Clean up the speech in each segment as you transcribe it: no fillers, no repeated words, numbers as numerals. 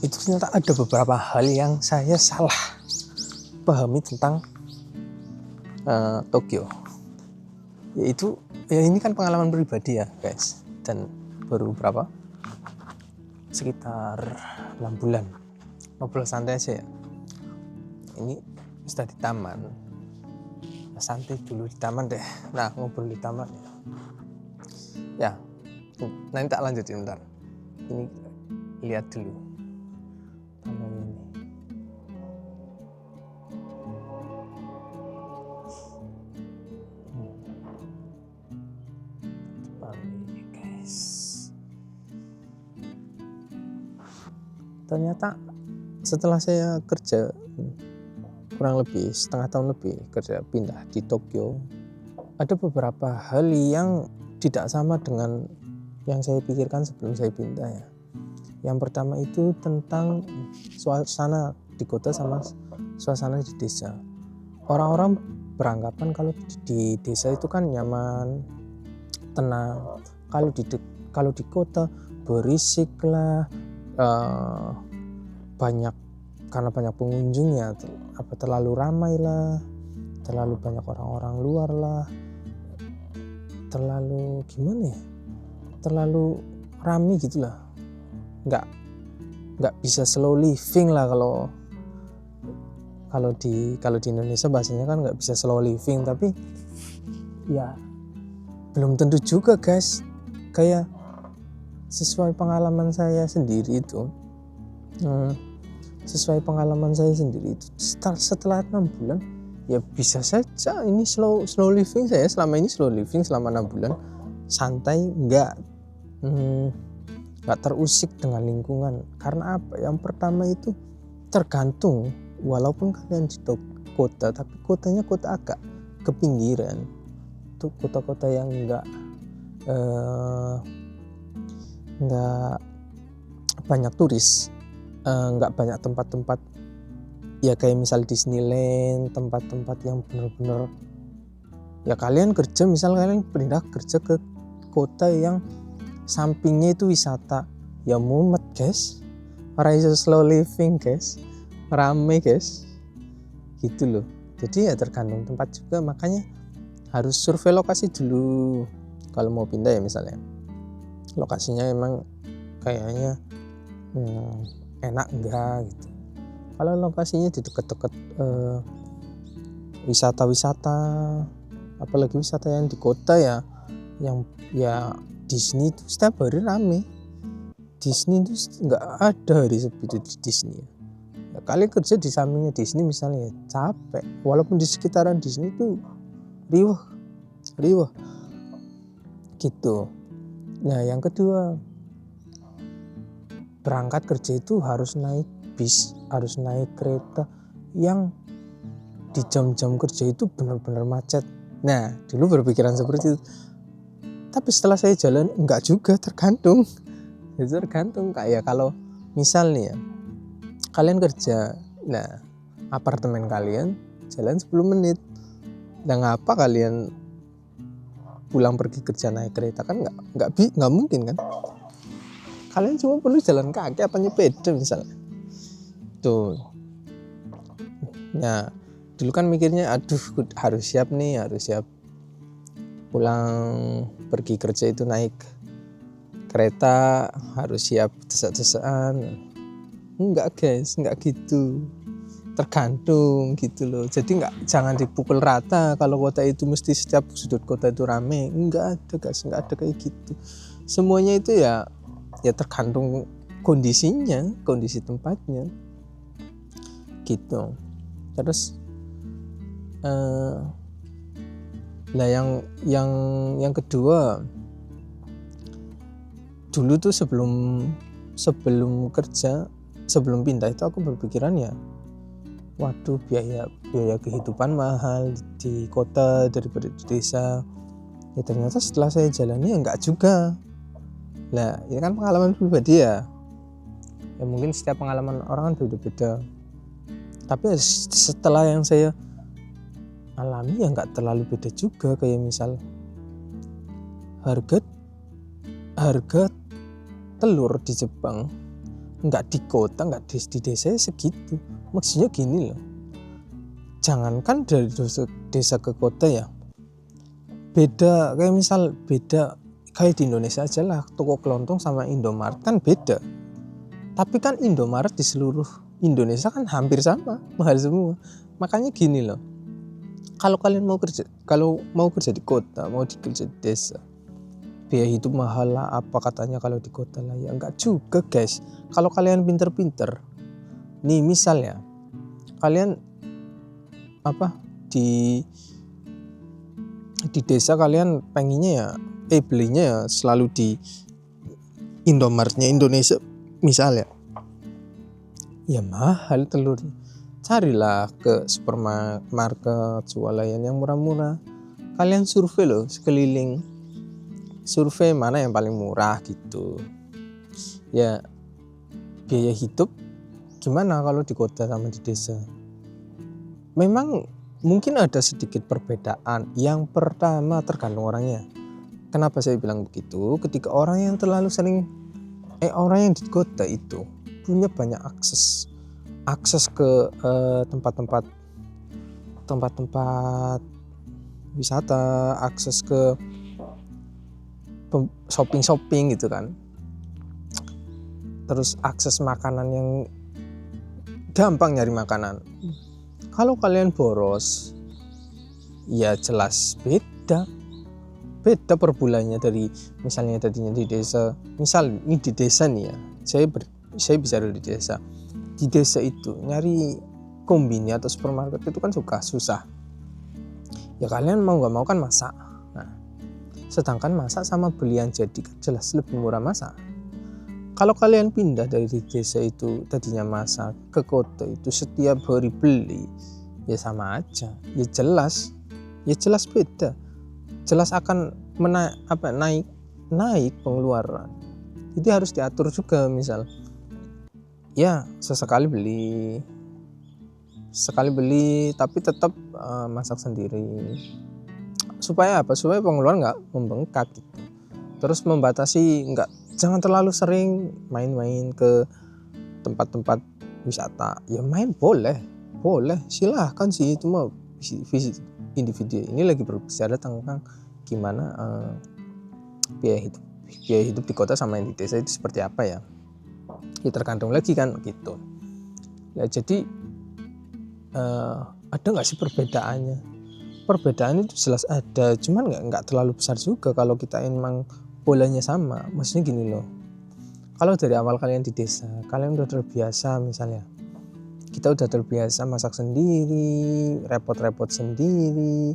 itu ternyata ada beberapa hal yang saya salah pahami tentang Tokyo. Yaitu ya ini kan pengalaman pribadi ya guys, dan baru berapa? Sekitar 6 bulan. Ngobrol santai aja ya. Ini sudah di taman. Santai dulu di taman deh. Nah, ngobrol di taman ya. Nanti tak lanjutin ntar. Ini lihat dulu taman ini. Taman ini guys. Ternyata setelah saya kerja kurang lebih setengah tahun lebih kerja pindah di Tokyo, ada beberapa hal yang tidak sama dengan yang saya pikirkan sebelum saya pindah ya. Yang pertama itu tentang suasana di kota sama suasana di desa. Orang-orang beranggapan kalau di desa itu kan nyaman, tenang. Kalau di kota berisik lah, banyak karena banyak pengunjung ya, terlalu ramai lah, terlalu banyak orang-orang luar lah, terlalu gimana ya, terlalu ramai gitulah, nggak bisa slow living lah. Kalau di Indonesia bahasanya kan nggak bisa slow living, tapi ya belum tentu juga guys. Kayak sesuai pengalaman saya sendiri itu, setelah 6 bulan ya bisa saja ini slow living. Saya selama ini slow living selama 6 bulan, santai, nggak terusik dengan lingkungan. Karena apa? Yang pertama itu tergantung, walaupun kalian di kota, tapi kotanya kota agak ke pinggiran. Itu kota-kota yang nggak banyak turis, nggak banyak tempat-tempat ya kayak misal Disneyland, tempat-tempat yang benar-benar ya kalian kerja, misal kalian pindah kerja ke kota yang sampingnya itu wisata, ya mumet guys, ora iso slow living guys, rame guys, gitu loh. Jadi ya tergantung tempat juga, makanya harus survei lokasi dulu kalau mau pindah ya. Misalnya lokasinya emang kayaknya enak enggak gitu. Kalau lokasinya di dekat-dekat wisata-wisata, apalagi wisata yang di kota ya, yang ya Disney itu setiap hari rame. Disney itu nggak ada hari sepi itu di Disney ya. Kalian kerja di sampingnya Disney misalnya ya capek, walaupun di sekitaran Disney itu riuh gitu. Nah yang kedua, berangkat kerja itu harus naik bis, harus naik kereta yang di jam-jam kerja itu benar-benar macet. Nah dulu berpikiran seperti itu, tapi setelah saya jalan enggak juga, tergantung. Itu tergantung. Kayak kalau misal nih ya, kalian kerja, nah apartemen kalian jalan 10 menit, nah ngapa kalian pulang pergi kerja naik kereta? Kan nggak mungkin kan. Kalian cuma perlu jalan kaki apa nyepeda misalnya tuh. Nah dulu kan mikirnya aduh harus siap pulang pergi kerja itu naik kereta, harus siap desak-desakan. Enggak guys, enggak gitu, tergantung gitu loh. Jadi jangan dipukul rata kalau kota itu mesti setiap sudut kota itu rame. Enggak ada guys, enggak ada kayak gitu. Semuanya itu ya tergantung kondisinya, kondisi tempatnya gitu. Terus lah yang kedua, dulu tuh sebelum kerja, sebelum pindah itu aku berpikiran ya, waduh biaya kehidupan mahal di kota daripada di desa. Ya ternyata setelah saya jalani ya enggak juga. Nah ini kan pengalaman pribadi ya mungkin setiap pengalaman orang kan beda-beda. Tapi setelah yang saya alami ya enggak terlalu beda juga. Kayak misal harga telur di Jepang nggak di kota, nggak di desa ya segitu. Maksudnya gini loh, jangankan dari desa ke kota ya, beda kayak misal beda kayak di Indonesia aja lah, toko kelontong sama Indomaret kan beda. Tapi kan Indomaret di seluruh Indonesia kan hampir sama, mahal semua. Makanya gini loh, kalau kalian mau kerja di kota, mau kerja di desa, biaya hidup mahal lah apa katanya kalau di kota lah, ya enggak juga guys. Kalau kalian pinter-pinter nih, misalnya kalian di desa kalian pengennya ya belinya ya selalu di Indomaretnya Indonesia misalnya, ya mahal telurnya. Carilah ke supermarket swalayan yang murah-murah. Kalian survei loh sekeliling, survei mana yang paling murah gitu. Ya biaya hidup gimana kalau di kota sama di desa? Memang mungkin ada sedikit perbedaan. Yang pertama tergantung orangnya. Kenapa saya bilang begitu? Ketika orang yang terlalu sering orang yang di kota itu punya banyak akses ke tempat-tempat wisata, akses ke shopping gitu kan. Terus akses makanan yang gampang nyari makanan. Kalau kalian boros, ya jelas beda per bulannya dari misalnya tadinya di desa. Misal ini di desa nih ya, saya bicara di desa. Di desa itu nyari kombini atau supermarket itu kan susah. Ya kalian mau nggak mau kan masak. Nah, sedangkan masak sama belian jadi kan jelas lebih murah masak. Kalau kalian pindah dari desa itu tadinya masak ke kota itu setiap hari beli, ya sama aja. Ya jelas beda. Jelas akan naik pengeluaran. Jadi harus diatur juga, misal ya sekali beli tapi tetap masak sendiri. Supaya apa? Supaya pengeluaran nggak membengkak gitu. Terus membatasi, jangan terlalu sering main-main ke tempat-tempat wisata. Ya main boleh silahkan sih, itu mau visit individu. Ini lagi berbicara tentang gimana biaya hidup di kota sama yang di desa itu seperti apa ya. Ya tergantung lagi kan gitu. Ya jadi ada nggak sih perbedaannya? Perbedaan itu jelas ada, cuman nggak terlalu besar juga kalau kita emang polanya sama. Maksudnya gini loh, kalau dari awal kalian di desa, kalian udah terbiasa, misalnya kita udah terbiasa masak sendiri, repot-repot sendiri,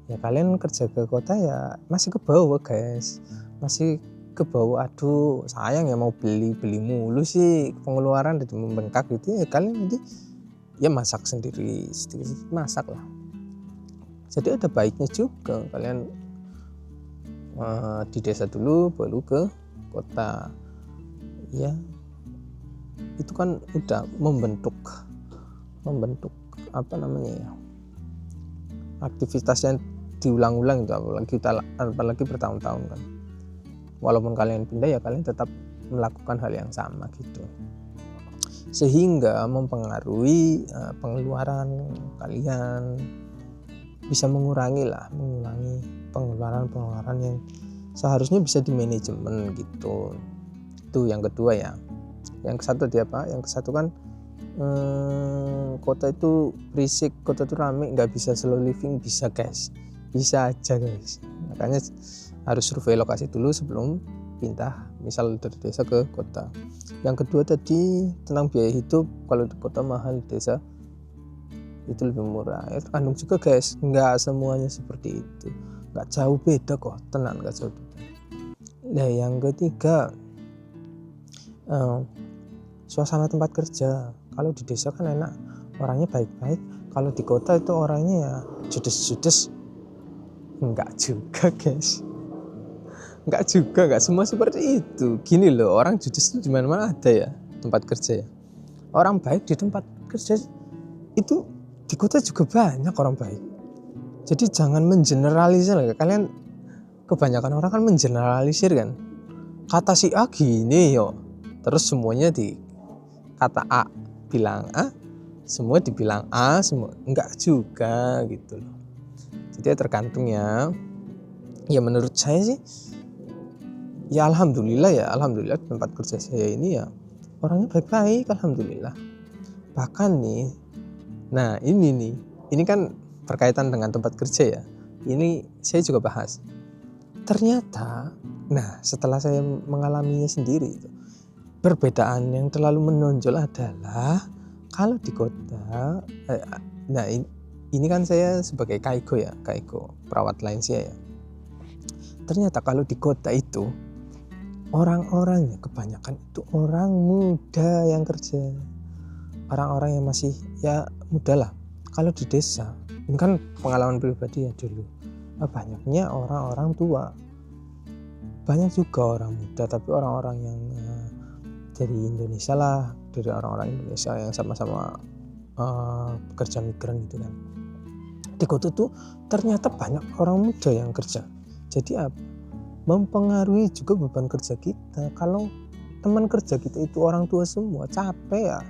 ya kalian kerja ke kota ya masih ke bawah guys, masih ke bawah. Aduh sayang ya, mau beli mulu sih, pengeluaran jadi membengkak gitu ya. Kalian jadi ya masak sendiri, sedikit masak lah. Jadi ada baiknya juga kalian di desa dulu baru ke kota. Ya itu kan udah membentuk aktivitasnya diulang-ulang itu, apalagi bertahun-tahun kan. Walaupun kalian pindah ya kalian tetap melakukan hal yang sama gitu, sehingga mempengaruhi pengeluaran kalian. Bisa mengurangi pengeluaran yang seharusnya bisa dimanajemen gitu. Itu yang kedua ya. Yang satu yang kesatu kan kota itu berisik, kota itu rame, nggak bisa slow living. Bisa guys, bisa aja guys. Makanya harus survei lokasi dulu sebelum pindah, misal dari desa ke kota. Yang kedua tadi tentang biaya hidup, kalau di kota mahal, di desa itu lebih murah. Ya tergantung juga guys, nggak semuanya seperti itu, nggak jauh beda kok, tenang, nggak jauh beda. Nah yang ketiga, suasana tempat kerja. Kalau di desa kan enak, orangnya baik-baik. Kalau di kota itu orangnya ya judes. Enggak juga guys, enggak semua seperti itu. Gini loh, orang judes itu di mana-mana ada ya tempat kerja ya. Orang baik di tempat kerja itu di kota juga banyak orang baik. Jadi jangan mengeneralisir. Kalian kebanyakan orang kan mengeneralisir kan. Kata si A gini yo, terus semuanya kata A bilang A, semua dibilang A, semua enggak juga gitu loh. Jadi ya tergantung ya. Ya menurut saya sih, ya alhamdulillah tempat kerja saya ini ya orangnya baik-baik, alhamdulillah. Bahkan nih, nah ini kan berkaitan dengan tempat kerja ya. Ini saya juga bahas. Ternyata, nah setelah saya mengalaminya sendiri itu, perbedaan yang terlalu menonjol adalah kalau di kota, nah ini kan saya sebagai kaigo ya, kaigo perawat lansia ya. Ternyata kalau di kota itu orang-orangnya kebanyakan itu orang muda yang kerja, orang-orang yang masih ya muda lah. Kalau di desa, ini kan pengalaman pribadi ya dulu, banyaknya orang-orang tua, banyak juga orang muda, tapi orang-orang yang dari Indonesia lah, dari orang-orang Indonesia yang sama-sama pekerja migran gitu kan. Di kota tuh ternyata banyak orang muda yang kerja. Jadi mempengaruhi juga beban kerja kita. Kalau teman kerja kita itu orang tua semua, capek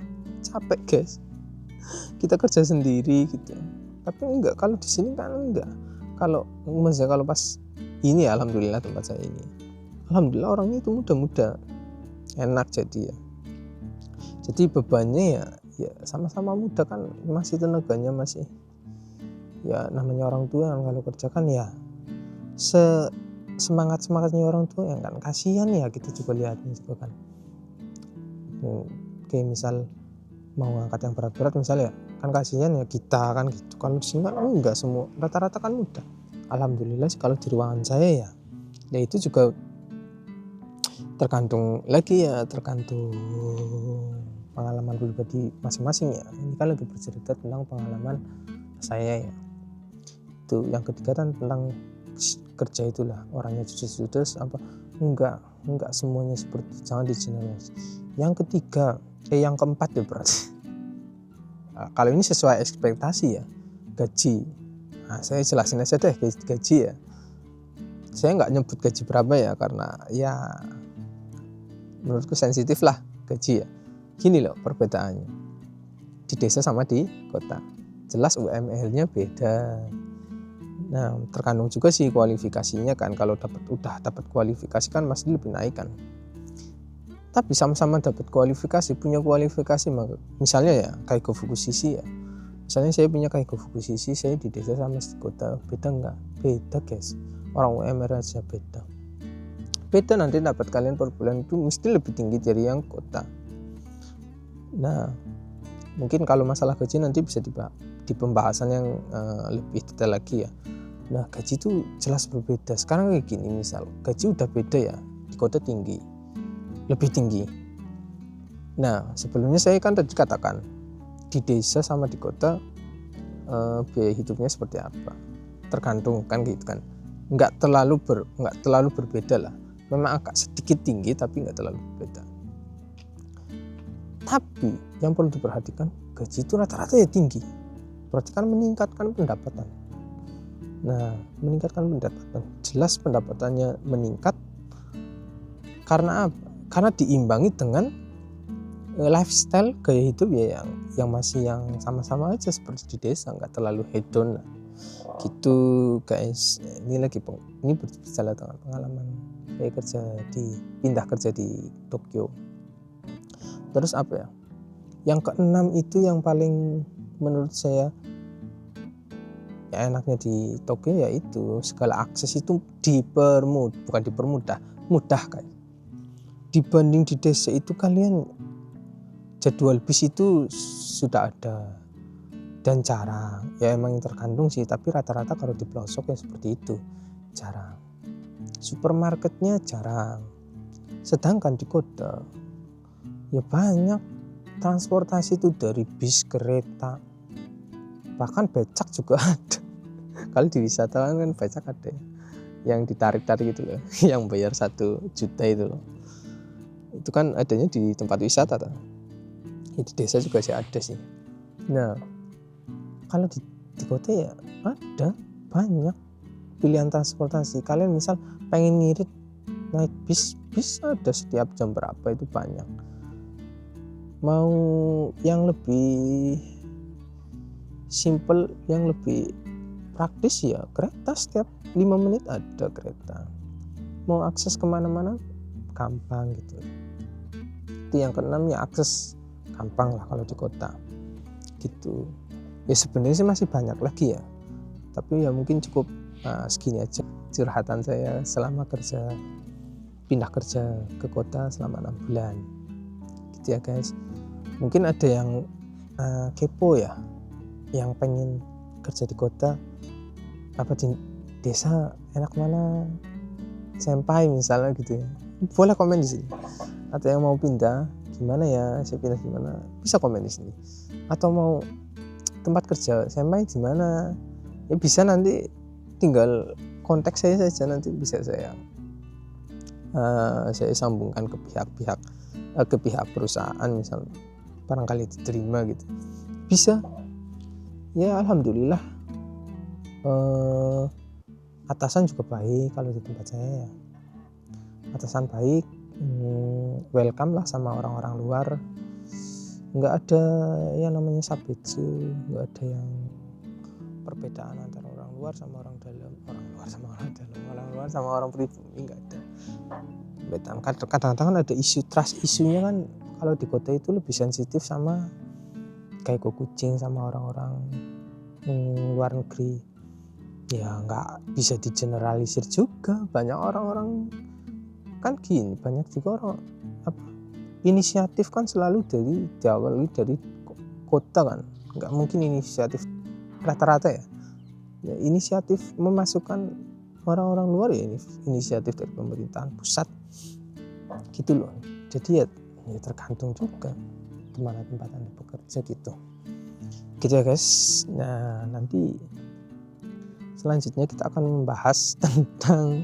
guys. Kita kerja sendiri gitu. Tapi enggak, kalau di sini kan enggak. Kalau pas ini ya, alhamdulillah tempat saya ini, alhamdulillah orangnya itu muda-muda, enak jadi ya. Jadi bebannya ya sama-sama muda kan, masih tenaganya masih, ya namanya orang tua kan kalau kerja kan ya semangatnya orang tua yang kan, kasihan ya kita juga lihatnya juga kan. Kayak misal mau ngangkat yang berat-berat misalnya, kan kasihan ya kita kan gitu. Kalau di sini kan enggak, semua rata-rata kan muda. Alhamdulillah sih kalau di ruangan saya ya itu juga tergantung pengalaman pribadi masing-masing ya. Ini kan lagi bercerita tentang pengalaman saya ya. Itu yang ketiga kan tentang kerja itulah, orangnya judes apa, enggak semuanya seperti, jangan digeneralisir. Yang keempat ya berarti. Nah, kalau ini sesuai ekspektasi ya, gaji. Nah, saya jelasin aja deh gaji ya. Saya nggak nyebut gaji berapa ya, karena ya menurutku sensitif lah gaji ya. Gini loh perbedaannya di desa sama di kota. Jelas UMR-nya beda. Nah, terkandung juga sih kualifikasinya kan. Kalau udah dapat kualifikasi kan pasti lebih naik kan. Tapi sama-sama dapat kualifikasi, punya kualifikasi, misalnya ya kaigo fukusisi ya. Misalnya saya punya kaigo fukusisi, saya di desa sama di kota, beda enggak? Beda guys. Orang UMR aja beda. Beda, nanti dapat kalian per bulan itu mesti lebih tinggi dari yang kota. Nah, mungkin kalau masalah gaji nanti bisa di pembahasan yang lebih detail lagi ya. Nah, gaji itu jelas berbeda. Sekarang kayak gini, misal gaji udah beda ya, di kota tinggi, lebih tinggi. Nah, sebelumnya saya kan tadi katakan di desa sama di kota biaya hidupnya seperti apa, tergantung kan gitu kan. Nggak terlalu berbeda lah. Memang agak sedikit tinggi tapi nggak terlalu berbeda. Tapi yang perlu diperhatikan, gaji itu rata-rata ya tinggi. Berarti kan meningkatkan pendapatan. Nah, meningkatkan pendapatan, jelas pendapatannya meningkat. Karena apa? Karena diimbangi dengan lifestyle, gaya hidup ya yang masih yang sama-sama aja seperti di desa, nggak terlalu hedon lah. Gitu guys. Ini berbicara tentang pengalaman saya pindah kerja di Tokyo. Terus apa ya? Yang keenam itu yang paling menurut saya ya enaknya di Tokyo, yaitu segala akses itu bukan dipermudah, mudah kan. Dibanding di desa itu kalian jadwal bis itu sudah ada dan jarang. Ya emang tergantung sih, tapi rata-rata kalau di pelosok ya seperti itu, jarang. Supermarketnya jarang. Sedangkan di kota ya banyak transportasi itu, dari bis, kereta, bahkan becak juga ada. Kalau di wisatawan kan becak ada yang ditarik-tarik gitu loh, yang bayar 1 juta itu loh. Itu kan adanya di tempat wisata tuh. Ya, di desa juga sih ada sih. Nah, kalau di kota ya ada banyak pilihan transportasi. Kalian misal pengen ngirit naik bis ada setiap jam berapa, itu banyak. Mau yang lebih simple, yang lebih praktis ya kereta, setiap 5 menit ada kereta. Mau akses kemana-mana gampang gitu. Itu yang keenam ya, akses gampang lah kalau di kota gitu. Ya sebenarnya sih masih banyak lagi ya, tapi ya mungkin cukup segini aja curhatan saya selama pindah kerja ke kota selama 6 bulan gitu ya guys. Mungkin ada yang kepo ya, yang pengen kerja di kota, apa di desa enak mana, senpai misalnya gitu ya, boleh komen di sini. Atau yang mau pindah gimana ya, saya pindah gimana, bisa komen di sini. Atau mau tempat kerja senpai di mana, ya bisa, nanti tinggal kontak saya saja, nanti bisa saya sambungkan ke pihak perusahaan, misal barangkali diterima gitu, bisa ya. Alhamdulillah atasan juga baik kalau di tempat saya ya, atasan baik, welcome lah sama orang-orang luar, nggak ada yang namanya sabetsu, nggak ada yang perbedaan antara orang luar sama orang dalam, orang luar sama orang dalam, orang luar sama orang pribumi, nggak ada perbedaan. Kadang-kadang kan ada isu trust isunya kan, kalau di kota itu lebih sensitif sama kayak kucing sama orang-orang luar negeri. Ya nggak bisa digeneralisir juga, banyak orang-orang kan gini, banyak juga orang inisiatif kan selalu diawali dari kota kan, nggak mungkin inisiatif rata-rata ya. Inisiatif memasukkan orang-orang luar ya inisiatif dari pemerintahan pusat gitu loh. Jadi ya tergantung juga kemana tempat Anda bekerja gitu ya guys. Nah nanti selanjutnya kita akan membahas tentang